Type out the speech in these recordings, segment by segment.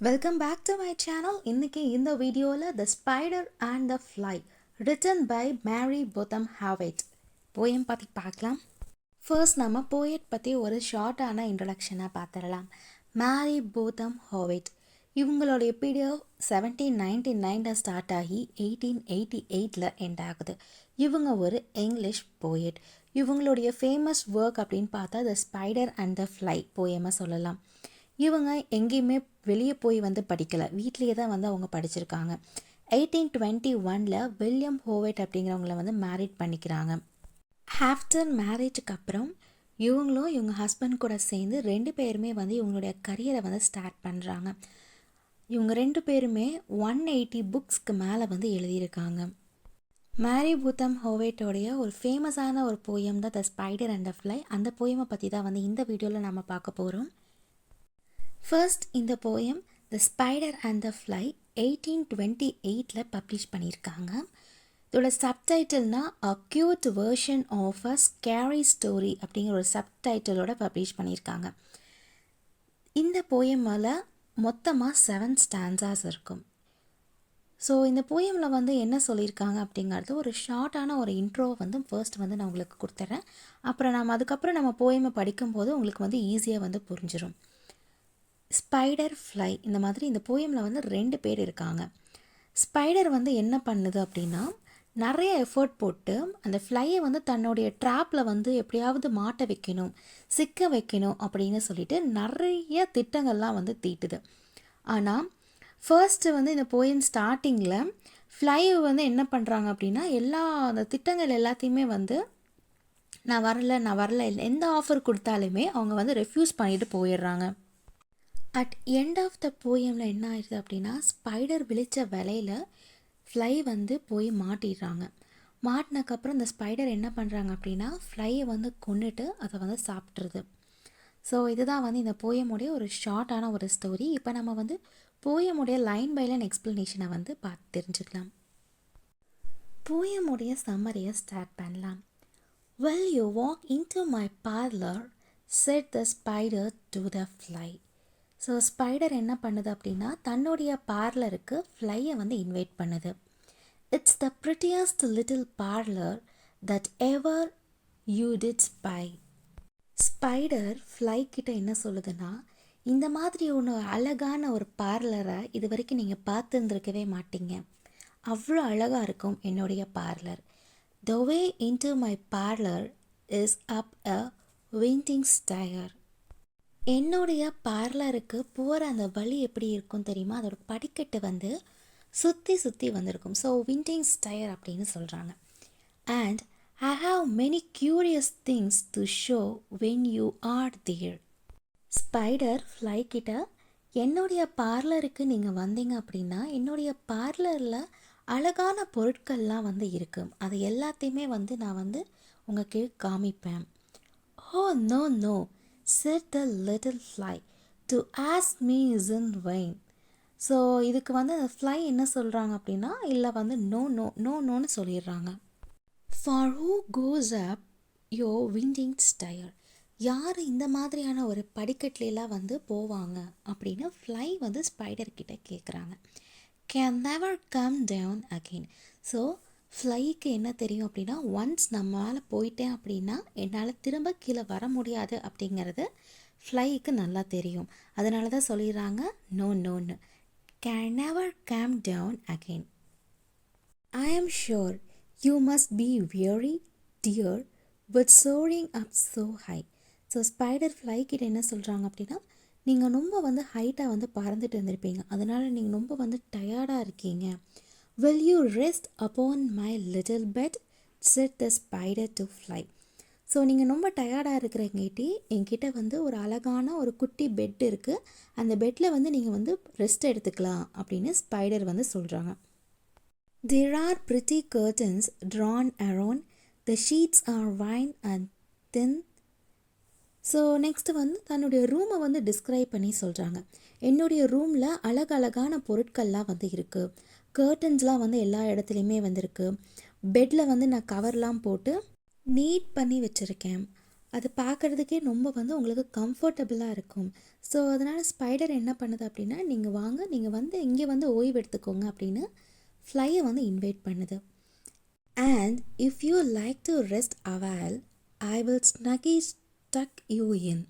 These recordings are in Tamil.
Welcome back to my channel. இன்னைக்கு இந்த வீடியோவில் The Spider and the Fly written by Mary Botham Howitt poem பற்றி பார்க்கலாம். ஃபர்ஸ்ட் நம்ம போயட் பற்றி ஒரு ஷார்ட்டான இன்ட்ரடக்ஷனாக பார்த்துடலாம். மேரி போத்தம் ஹோவிட் இவங்களுடைய பீரியட் 1799 ஸ்டார்ட் ஆகி 1888 எண்ட் ஆகுது. இவங்க ஒரு இங்கிலீஷ் போயட். இவங்களுடைய ஃபேமஸ் ஒர்க் அப்படின்னு பார்த்தா the spider and the fly போயமை சொல்லலாம். இவங்க எங்கேயுமே வெளியே போய் படிக்கலை, வீட்லேயே தான் அவங்க படிச்சிருக்காங்க. 1821 வில்லியம் ஹோவிட் அப்படிங்கிறவங்கள மேரிட் பண்ணிக்கிறாங்க. ஆஃப்டர் மேரேஜுக்கு அப்புறம் இவங்களும் இவங்க ஹஸ்பண்ட் கூட சேர்ந்து ரெண்டு பேருமே இவங்களுடைய கரியரை ஸ்டார்ட் பண்ணுறாங்க. இவங்க ரெண்டு பேருமே 180 புக்ஸ்க்கு மேலே எழுதியிருக்காங்க. மேரி பூத்தம் ஹோவேட்டோடைய ஒரு ஃபேமஸான ஒரு போயம் தான் த ஸ்பைடர் அண்ட் த ஃப்ளை. அந்த போயமை பற்றி தான் இந்த வீடியோவில் நம்ம பார்க்க போகிறோம். ஃபர்ஸ்ட் இந்த poem the spider and the fly 1828 publish பண்ணியிருக்காங்க. இதோட சப்டைட்டில்னா a cute version of a scary story அப்படிங்கிற ஒரு சப்டைட்டிலோட பப்ளிஷ் பண்ணியிருக்காங்க. இந்த போயமில் மொத்தமாக 7 ஸ்டான்சாஸ் இருக்கும். ஸோ இந்த போயமில் என்ன சொல்லியிருக்காங்க அப்படிங்கிறது ஒரு ஷார்ட்டான ஒரு இன்ட்ரோ ஃபர்ஸ்ட் நான் உங்களுக்கு கொடுத்துட்றேன். அப்புறம் அதுக்கப்புறம் நம்ம போயமை படிக்கும்போது உங்களுக்கு ஈஸியாக புரிஞ்சிடும். ஸ்பைடர் ஃப்ளை இந்த மாதிரி இந்த போயமில் ரெண்டு பேர் இருக்காங்க. ஸ்பைடர் என்ன பண்ணுது அப்படின்னா நிறைய எஃபர்ட் போட்டு அந்த ஃப்ளையை தன்னுடைய ட்ராப்பில் எப்படியாவது மாட்ட வைக்கணும், சிக்க வைக்கணும் அப்படின்னு சொல்லிட்டு நிறைய திட்டங்கள்லாம் தீட்டுது. ஆனால் ஃபர்ஸ்ட்டு இந்த போயம் ஸ்டார்டிங்கில் ஃப்ளை என்ன பண்ணுறாங்க அப்படின்னா எல்லா அந்த திட்டங்கள் எல்லாத்தையுமே நான் வரல எந்த ஆஃபர் கொடுத்தாலுமே அவங்க ரெஃப்யூஸ் பண்ணிட்டு போயிடுறாங்க. அட் எண்ட் ஆஃப் த போயமில் என்ன ஆயிடுது அப்படின்னா ஸ்பைடர் விழித்த விலையில் ஃப்ளை போய் மாட்டிடுறாங்க. மாட்டினக்கப்புறம் இந்த ஸ்பைடர் என்ன பண்ணுறாங்க அப்படின்னா ஃப்ளையை கொன்னுட்டு அதை சாப்பிட்ருது. ஸோ இதுதான் இந்த போயமுடைய ஒரு ஷார்ட்டான ஒரு ஸ்டோரி. இப்போ நம்ம போயமுடைய லைன் பை லைன் எக்ஸ்ப்ளனேஷனை பார்த்து தெரிஞ்சுக்கலாம். போயமுடைய சம்மரியை ஸ்டார்ட் பண்ணலாம். Will you walk into my parlor? Said the spider to the fly. So spider என்ன பண்ணுது அப்படின்னா தன்னுடைய பார்லருக்கு ஃப்ளையை இன்வைட் பண்ணுது. It's the prettiest little parlour that ever you did spy. Spider fly கிட்ட என்ன சொல்லுதுன்னா இந்த மாதிரி ஒன்று அழகான ஒரு பார்லரை இது வரைக்கும் நீங்கள் பார்த்துருந்துருக்கவே மாட்டீங்க, அவ்வளோ அழகாக இருக்கும் என்னுடைய parlour. The way into my parlor is up a winding stair. என்னுடைய பார்லருக்கு போகிற அந்த வழி எப்படி இருக்கும் தெரியுமா, அதோட படிக்கட்டு சுற்றி சுற்றி வந்திருக்கும். ஸோ விண்டிங் ஸ்டயர் அப்படின்னு சொல்கிறாங்க. And I have many curious things to show when you are there. Spider fly கிட்ட என்னுடைய பார்லருக்கு நீங்கள் வந்தீங்க அப்படின்னா என்னுடைய பார்லரில் அழகான பொருட்கள்லாம் இருக்குது, அது எல்லாத்தையுமே நான் உங்களுக்கு காமிப்பேன். Oh no no said the little fly, to ask me isn't vain. So இதுக்கு அந்த ஃப்ளை என்ன சொல்கிறாங்க அப்படின்னா இல்லை நோ நோ நோ நோன்னு சொல்லிடுறாங்க. For who goes up your winding stair. யார் இந்த மாதிரியான ஒரு படிக்கட்டுலாம் போவாங்க அப்படின்னு ஃப்ளை ஸ்பைடர் கிட்ட கேட்குறாங்க. Can never come down again. So ஃப்ளைக்கு என்ன தெரியும் அப்படின்னா ஒன்ஸ் நம்ம மேலே போயிட்டேன் அப்படின்னா என்னால் திரும்ப கீழே வர முடியாது அப்படிங்கிறது ஃப்ளைக்கு நல்லா தெரியும். அதனால தான் சொல்லிடுறாங்க நோ நோன்னு. Can never come down again. I am sure you must be very dear but soaring up so high. So spider ஃப்ளைக்கிட்ட என்ன சொல்கிறாங்க அப்படின்னா நீங்கள் ரொம்ப ஹைட்டாக பறந்துட்டு இருந்திருப்பீங்க, அதனால் நீங்கள் ரொம்ப டயர்டாக இருக்கீங்க. Will you rest upon my little bed? Said the spider to fly. So நீங்கள் ரொம்ப டயர்டாக இருக்கிறங்கேட்டி என்கிட்ட ஒரு அழகான ஒரு குட்டி பெட் இருக்குது, அந்த பெட்டில் நீங்கள் ரெஸ்ட் எடுத்துக்கலாம் அப்படின்னு ஸ்பைடர் சொல்கிறாங்க. There are pretty curtains drawn around. The sheets are fine and thin. So next தன்னுடைய ரூமை டிஸ்கிரைப் பண்ணி சொல்கிறாங்க. என்னுடைய ரூமில் அழகழகான பொருட்கள்லாம் இருக்குது, கர்டன்ஸ்லாம் எல்லா இடத்துலையுமே இருக்குது, பெட்டில் நான் கவர்லாம் போட்டு நீட் பண்ணி வச்சுருக்கேன், அது பார்க்குறதுக்கே ரொம்ப வந்து உங்களுக்கு கம்ஃபர்டபுளாக இருக்கும். ஸோ அதனால் ஸ்பைடர் என்ன பண்ணுது அப்படின்னா, நீங்கள் வாங்க, நீங்கள் வந்து இங்கே வந்து ஓய்வு எடுத்துக்கோங்க அப்படின்னு ஃப்ளையை வந்து இன்வைட் பண்ணுது. And if you like to rest awhile I will snugly tuck you in.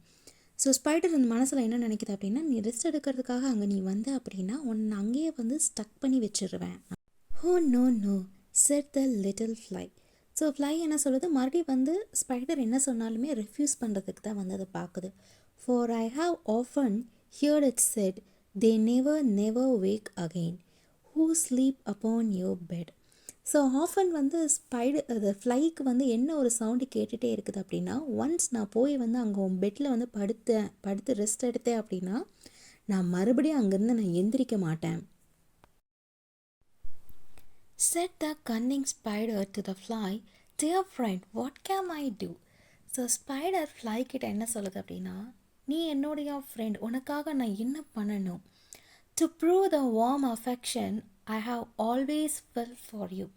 So spider அந்த மனசில் என்ன நினைக்குது அப்படின்னா, நீ ரெஸ்ட் எடுக்கிறதுக்காக அங்கே நீ வந்த அப்படின்னா உன்னை அங்கேயே வந்து ஸ்டக் பண்ணி வச்சிருவேன். "Oh no no," said the little fly. So fly என்ன சொல்லுது, மறுபடியும் வந்து ஸ்பைடர் என்ன சொன்னாலுமே ரெஃப்யூஸ் பண்ணுறதுக்கு தான் வந்து அதை பார்க்குது. "For I have often heard it said, they never never wake again, who sleep upon your bed." So often வந்து அது ஃப்ளைக்கு வந்து என்ன ஒரு சவுண்டு கேட்டுகிட்டே இருக்குது அப்படின்னா, ஒன்ஸ் நான் போய் வந்து அங்கே உன் பெட்டில் வந்து படுத்து ரெஸ்ட் எடுத்தேன் அப்படின்னா நான் மறுபடியும் அங்கேருந்து நான் எந்திரிக்க மாட்டேன். Said the cunning spider to the fly, "Dear friend, what can I do?" So spider fly கிட்ட என்ன சொல்லுது அப்படின்னா, நீ என்னுடைய ஃப்ரெண்ட், உனக்காக நான் என்ன பண்ணணும்? "To prove the warm affection I have always felt for you."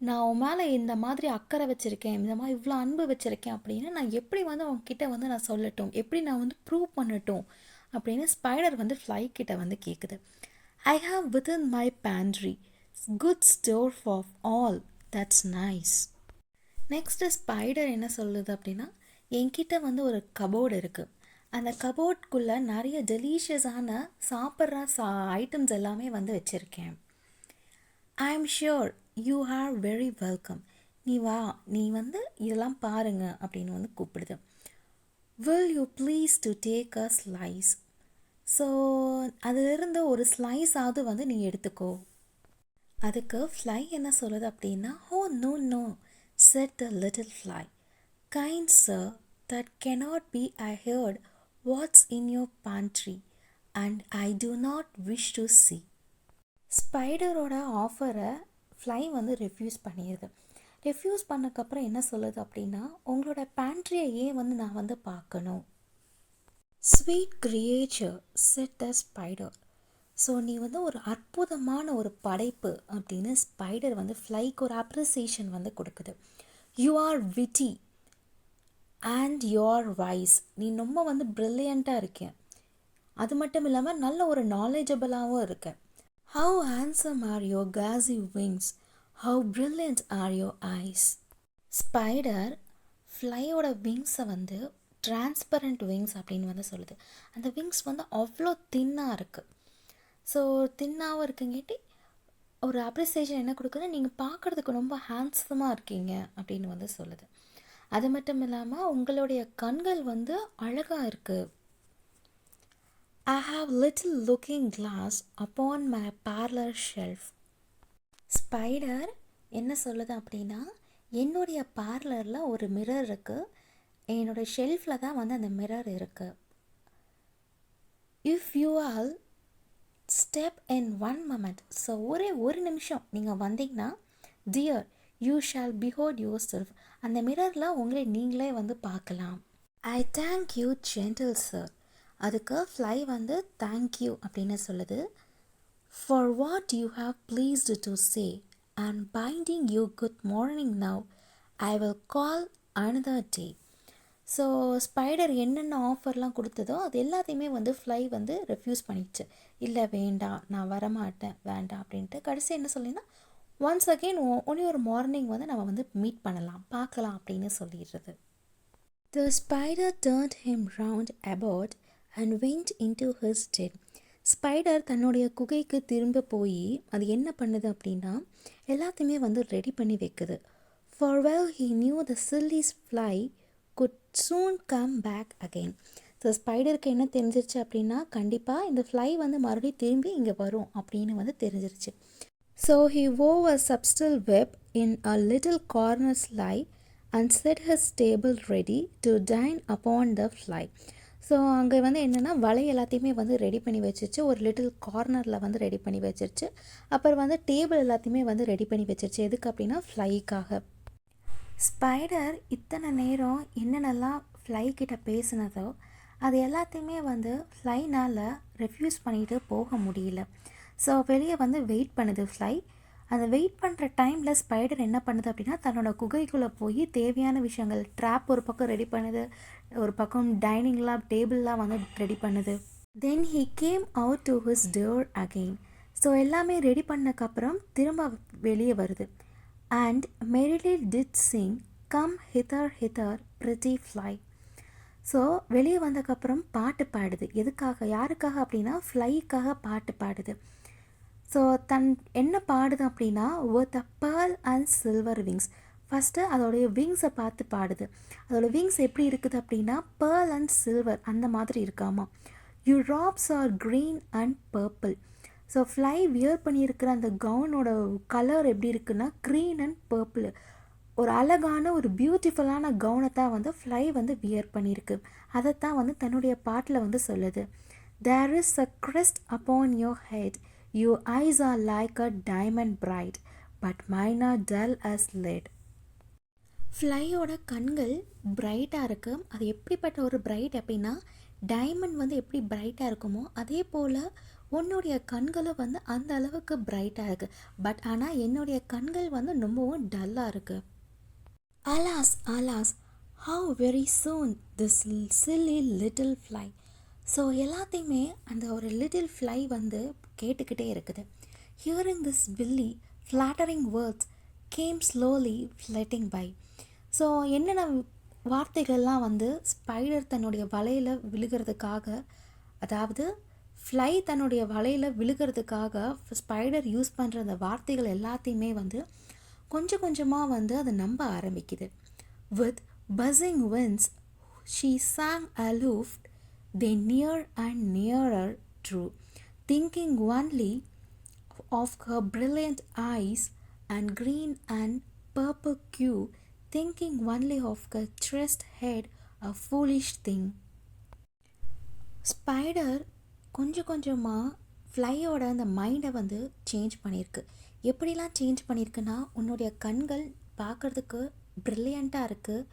நான் உன் மேலே இந்த மாதிரி அக்கறை வச்சுருக்கேன், இந்த மாதிரி இவ்வளோ அன்பு வச்சுருக்கேன் அப்படின்னு நான் எப்படி வந்து உன்கிட்ட வந்து நான் சொல்லட்டும், எப்படி நான் வந்து ப்ரூவ் பண்ணட்டும் அப்படின்னு ஸ்பைடர் வந்து ஃப்ளை கிட்ட வந்து கேட்குது. "I have within my pantry good store for all that's nice." Next spider என்ன சொல்லுது அப்படின்னா, என்கிட்ட வந்து ஒரு கபோர்டு இருக்குது, அந்த கபோர்டுக்குள்ளே நிறைய டெலிஷியஸான சாப்பிட்ற ஐட்டம்ஸ் எல்லாமே வந்து வச்சுருக்கேன். "I am sure you are very welcome." நீ வா, நீ வந்து இதெல்லாம் பாருங்க அப்படின்னு வந்து கூப்பிடுது. "Will you please to take a slice?" So அதிலிருந்து ஒரு ஸ்லைஸாவது வந்து நீ எடுத்துக்கோ. அதுக்கு ஃப்ளை என்ன சொல்லுது அப்படின்னா, "Oh no no," said the little fly. "Kind sir, that cannot be. I heard what's in your pantry and I do not wish to see." ஸ்பைடரோட ஆஃபரை ஃப்ளை வந்து ரெஃப்யூஸ் பண்ணிடுது. ரெஃப்யூஸ் பண்ணக்கப்புறம் என்ன சொல்லுது அப்படின்னா, உங்களோட பேண்ட்ரியை ஏன் வந்து நான் வந்து பார்க்கணும்? "Sweet creature," said the spider. So நீ வந்து ஒரு அற்புதமான ஒரு படைப்பு அப்படின்னு ஸ்பைடர் வந்து ஃப்ளைக்கு ஒரு அப்ரிசியேஷன் வந்து கொடுக்குது. "You are witty and you are wise." நீ ரொம்ப வந்து ப்ரில்லியண்ட்டாக இருக்க, அது மட்டும் இல்லாமல் நல்ல ஒரு நாலேஜபிளாகவும் இருக்க. "How handsome are your gauzy wings, how brilliant are your eyes." Spider ஃப்ளையோட விங்ஸை வந்து டிரான்ஸ்பரண்ட் விங்ஸ் அப்படின்னு வந்து சொல்லுது. அந்த விங்ஸ் வந்து அவ்வளோ தின்னாக இருக்குது. ஸோ தின்னாகவும் இருக்குங்கேட்டி ஒரு அப்ரிசியேஷன் என்ன கொடுக்குது, நீங்கள் பார்க்குறதுக்கு ரொம்ப ஹேண்ட்ஸமாக இருக்கீங்க அப்படின்னு வந்து சொல்லுது. அது மட்டும் இல்லாமல் உங்களுடைய கண்கள் வந்து அழகாக இருக்குது. "I have little looking glass upon my parlor shelf." Spider என்ன சொல்லுது அப்படின்னா, என்னுடைய பார்லரில் ஒரு மிரர் இருக்குது, என்னோடய ஷெல்ஃபில் தான் வந்து அந்த மிரர் இருக்குது. "If you all step in one moment." So ஒரே ஒரு நிமிஷம் நீங்கள் வந்தீங்கன்னா, "Dear, you shall behold yourself." அந்த மிரரில் உங்களை நீங்களே வந்து பார்க்கலாம். "I thank you, gentle sir." அதுக்கு ஃப்ளை வந்து தேங்க்யூ அப்படின்னு சொல்லுது. "For what you have pleased to say, and binding you good morning now, I will call another day." So spider என்னென்ன ஆஃபர்லாம் கொடுத்ததோ அது எல்லாத்தையுமே வந்து ஃப்ளை வந்து ரெஃப்யூஸ் பண்ணிடுச்சு. "இல்லை வேண்டாம், நான் வரமாட்டேன், வேண்டாம்" அப்படின்ட்டு கடைசி என்ன சொல்லினா, ஒன்ஸ் அகெயின் ஒன்லி ஒரு மார்னிங் வந்து நம்ம வந்து மீட் பண்ணலாம், பார்க்கலாம் அப்படின்னு சொல்லிடுறது. The spider turned him round about and went into his den. Spider தன்னுடைய குகைக்கு திரும்ப போய் அது என்ன பண்ணுது அப்படின்னா, எல்லாத்தையுமே வந்து ரெடி பண்ணி வைக்குது. For well he knew the silly fly could soon come back again. So ஸ்பைடருக்கு என்ன தெரிஞ்சிருச்சு அப்படின்னா, கண்டிப்பாக இந்த ஃப்ளை வந்து மறுபடியும் திரும்பி இங்கே வரும் அப்படின்னு வந்து தெரிஞ்சிருச்சு. So he wove a subtle web in a little corner sly and set his table ready to dine upon the fly. So அங்கே வந்து என்னென்னா வலை எல்லாத்தையுமே வந்து ரெடி பண்ணி வச்சிருச்சு, ஒரு லிட்டில் கார்னரில் வந்து ரெடி பண்ணி வச்சிருச்சு. அப்புறம் வந்து டேபிள் எல்லாத்தையுமே வந்து ரெடி பண்ணி வச்சிருச்சு. எதுக்கு அப்படின்னா ஃப்ளைக்காக. ஸ்பைடர் இத்தனை நேரம் என்னென்னலாம் ஃப்ளை கிட்ட பேசினதோ அது எல்லாத்தையுமே வந்து ஃப்ளைனால் ரெஃப்யூஸ் பண்ணிட்டு போக முடியல. ஸோ வெளியே வந்து வெயிட் பண்ணுது ஃப்ளை. அந்த வெயிட் பண்ணுற டைமில் ஸ்பைடர் என்ன பண்ணுது அப்படின்னா தன்னோட குகைக்குள்ளே போய் தேவையான விஷயங்கள் ட்ராப் ஒரு பக்கம் ரெடி பண்ணுது, ஒரு பக்கம் டைனிங்லாம் டேபிள்லாம் வந்து ரெடி பண்ணுது. தென் he came out to his door again. So எல்லாமே ரெடி பண்ணக்கப்புறம் திரும்ப வெளியே வருது. And merrily did Singh come Khidr Khidr pretty fly. So வெளியே வந்ததுக்கப்புறம் பாட்டு பாடுது. எதுக்காக, யாருக்காக அப்படின்னா ஃப்ளைக்காக பாட்டு பாடுது. ஸோ என்ன பாடுது அப்படின்னா with a pearl and silver wings. First அதோடைய விங்ஸை பார்த்து பாடுது. அதோட விங்ஸ் எப்படி இருக்குது அப்படின்னா பேர்ல் அண்ட் சில்வர் அந்த மாதிரி இருக்காமா. Your robes are green and purple. So fly wear பண்ணியிருக்கிற அந்த கவுனோட கலர் எப்படி இருக்குன்னா க்ரீன் அண்ட் பர்பிள். ஒரு அழகான ஒரு பியூட்டிஃபுல்லான கவுனை தான் வந்து ஃப்ளை வந்து வியர் பண்ணியிருக்கு. அதைத்தான் வந்து தன்னுடைய பாட்டில் வந்து சொல்லுது. There is a crest upon your head. Your eyes are like a diamond bright, but mine are dull as lead. ஃப்ளையோட கண்கள் பிரைட்டாக இருக்குது. அது எப்படிப்பட்ட ஒரு பிரைட் அப்படின்னா டைமண்ட் வந்து எப்படி பிரைட்டாக இருக்குமோ அதே போல் உன்னுடைய கண்களும் வந்து அந்த அளவுக்கு பிரைட்டாக இருக்குது. பட் ஆனால் என்னுடைய கண்கள் வந்து ரொம்பவும் டல்லாக இருக்குது. Alas, alas, how very soon this silly little fly. So எல்லாத்தையுமே அந்த ஒரு லிட்டில் ஃப்ளை வந்து கேட்டுக்கிட்டே இருக்குது. Hearing this silly flattering words came slowly flitting by. So என்னென்ன வார்த்தைகள்லாம் வந்து ஸ்பைடர் தன்னுடைய வலையில் விழுகிறதுக்காக, அதாவது ஃப்ளை தன்னுடைய வலையில் விழுகிறதுக்காக ஸ்பைடர் யூஸ் பண்ணுற அந்த வார்த்தைகள் எல்லாத்தையுமே வந்து கொஞ்சம் கொஞ்சமாக வந்து அதை நம்ப ஆரம்பிக்குது. With buzzing winds she sang aloof. They near and nearer drew, thinking only of her brilliant eyes and green and purple hue, thinking only of her tressed head, a foolish thing. Spider கொஞ்சம் கொஞ்சமாக ஃப்ளையோட அந்த மைண்டை வந்து சேஞ்ச் பண்ணியிருக்கு. எப்படிலாம் சேஞ்ச் பண்ணியிருக்குன்னா உன்னுடைய கண்கள் பார்க்குறதுக்கு ப்ரில்லியண்ட்டாக இருக்குது.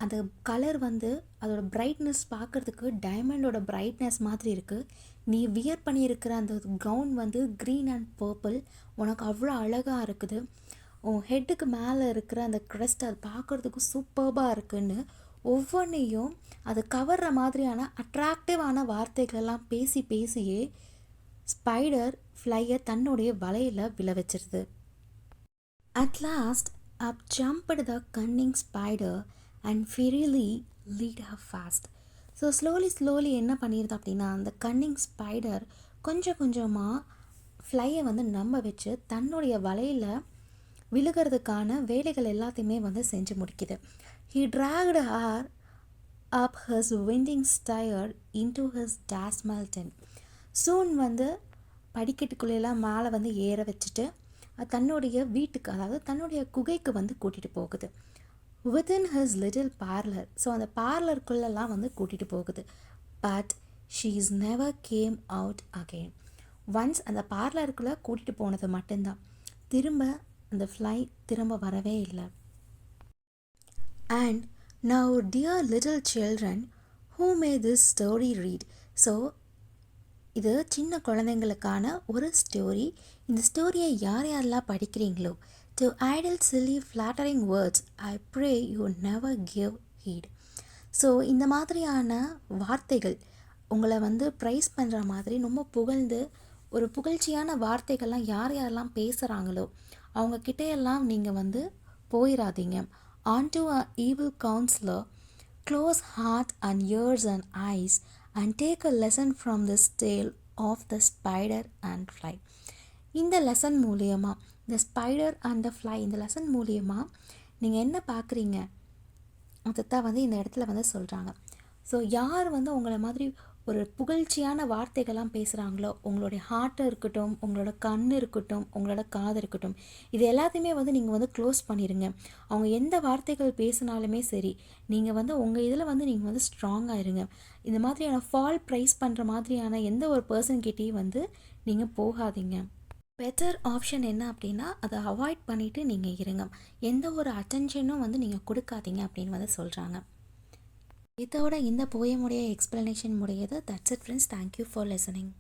அந்த கலர் வந்து அதோட பிரைட்னஸ் பார்க்குறதுக்கு டைமண்டோட பிரைட்னஸ் மாதிரி இருக்குது. நீ வியர் பண்ணியிருக்கிற அந்த கவுன் வந்து க்ரீன் அண்ட் பர்பிள், உனக்கு அவ்வளோ அழகாக இருக்குது. உன் ஹெட்டுக்கு மேலே இருக்கிற அந்த க்ரெஸ்ட் அது பார்க்குறதுக்கு சூப்பர்பாக இருக்குன்னு ஒவ்வொன்றையும் அது கவர்ற மாதிரியான அட்ராக்டிவான வார்த்தைகளெல்லாம் பேசி பேசியே ஸ்பைடர் ஃப்ளையை தன்னுடைய வலையில் விழ வச்சிருது. At last up jumped the cunning spider and fierily lead her fast. So slowly என்ன பண்ணிடுது அப்படின்னா அந்த கன்னிங் ஸ்பைடர் கொஞ்சம் கொஞ்சமாக ஃப்ளையை வந்து நம்ப வச்சு தன்னுடைய வலையில் விழுகிறதுக்கான வேலைகள் எல்லாத்தையுமே வந்து செஞ்சு முடிக்குது. He dragged her up his winding stair into his dasmal tent. சூன் வந்து படிக்கட்டுக்குள்ளெல்லாம் மேலே வந்து ஏற வச்சுட்டு தன்னுடைய வீட்டுக்கு, அதாவது தன்னுடைய குகைக்கு வந்து கூட்டிகிட்டு போகுது. Within his little parlour. So அந்த பார்லருக்குள்ளெல்லாம் வந்து கூட்டிகிட்டு போகுது. But she is never came out again. Once அந்த பார்லருக்குள்ளே கூட்டிகிட்டு போனது மட்டும்தான், திரும்ப அந்த ஃப்ளை திரும்ப வரவே இல்லை. And now dear little children who may this story read. So இது சின்ன குழந்தைங்களுக்கான ஒரு ஸ்டோரி. இந்த ஸ்டோரியை யார் யாரெல்லாம் படிக்கிறீங்களோ, to idle silly flattering words I pray you never give heed. So இந்த மாதிரியான வார்த்தைகள் உங்களை வந்து ப்ரைஸ் பண்ணுற மாதிரி ரொம்ப புகழ்ந்து ஒரு புகழ்ச்சியான வார்த்தைகள்லாம் யார் யாரெல்லாம் பேசுகிறாங்களோ அவங்கக்கிட்டையெல்லாம் நீங்கள் வந்து போயிடாதீங்க. Unto a evil counsellor close heart and ears and eyes and take a lesson from this tale of the spider and fly. இந்த லெசன் மூலியமாக, இந்த ஸ்பைடர் அண்ட் த ஃப்ளை, இந்த லெசன் மூலியமாக நீங்கள் என்ன பார்க்குறீங்க அதைத்தான் வந்து இந்த இடத்துல வந்து சொல்கிறாங்க. ஸோ யார் வந்து உங்களை மாதிரி ஒரு புகழ்ச்சியான வார்த்தைகள்லாம் பேசுகிறாங்களோ, உங்களுடைய ஹார்ட்டை இருக்கட்டும், உங்களோட கண் இருக்கட்டும், உங்களோட காது இருக்கட்டும், இது எல்லாத்தையுமே வந்து நீங்கள் வந்து க்ளோஸ் பண்ணிடுங்க. அவங்க எந்த வார்த்தைகள் பேசினாலுமே சரி, நீங்கள் வந்து உங்கள் இதில் வந்து நீங்கள் வந்து ஸ்ட்ராங்காக இருங்க. இந்த மாதிரியான ஃபால் ப்ரைஸ் பண்ணுற மாதிரியான எந்த ஒரு பர்சன்கிட்டையும் வந்து நீங்கள் போகாதீங்க. பெட்டர் ஆப்ஷன் என்ன அப்படின்னா அதை அவாய்ட் பண்ணிவிட்டு நீங்கள் இருங்க. எந்த ஒரு அட்டென்ஷனும் வந்து நீங்கள் கொடுக்காதீங்க அப்படின்னு வந்து சொல்கிறாங்க. இதோட இந்த போயமுடைய எக்ஸ்ப்ளனேஷன் முடியுது. That's it friends. Thank you for listening.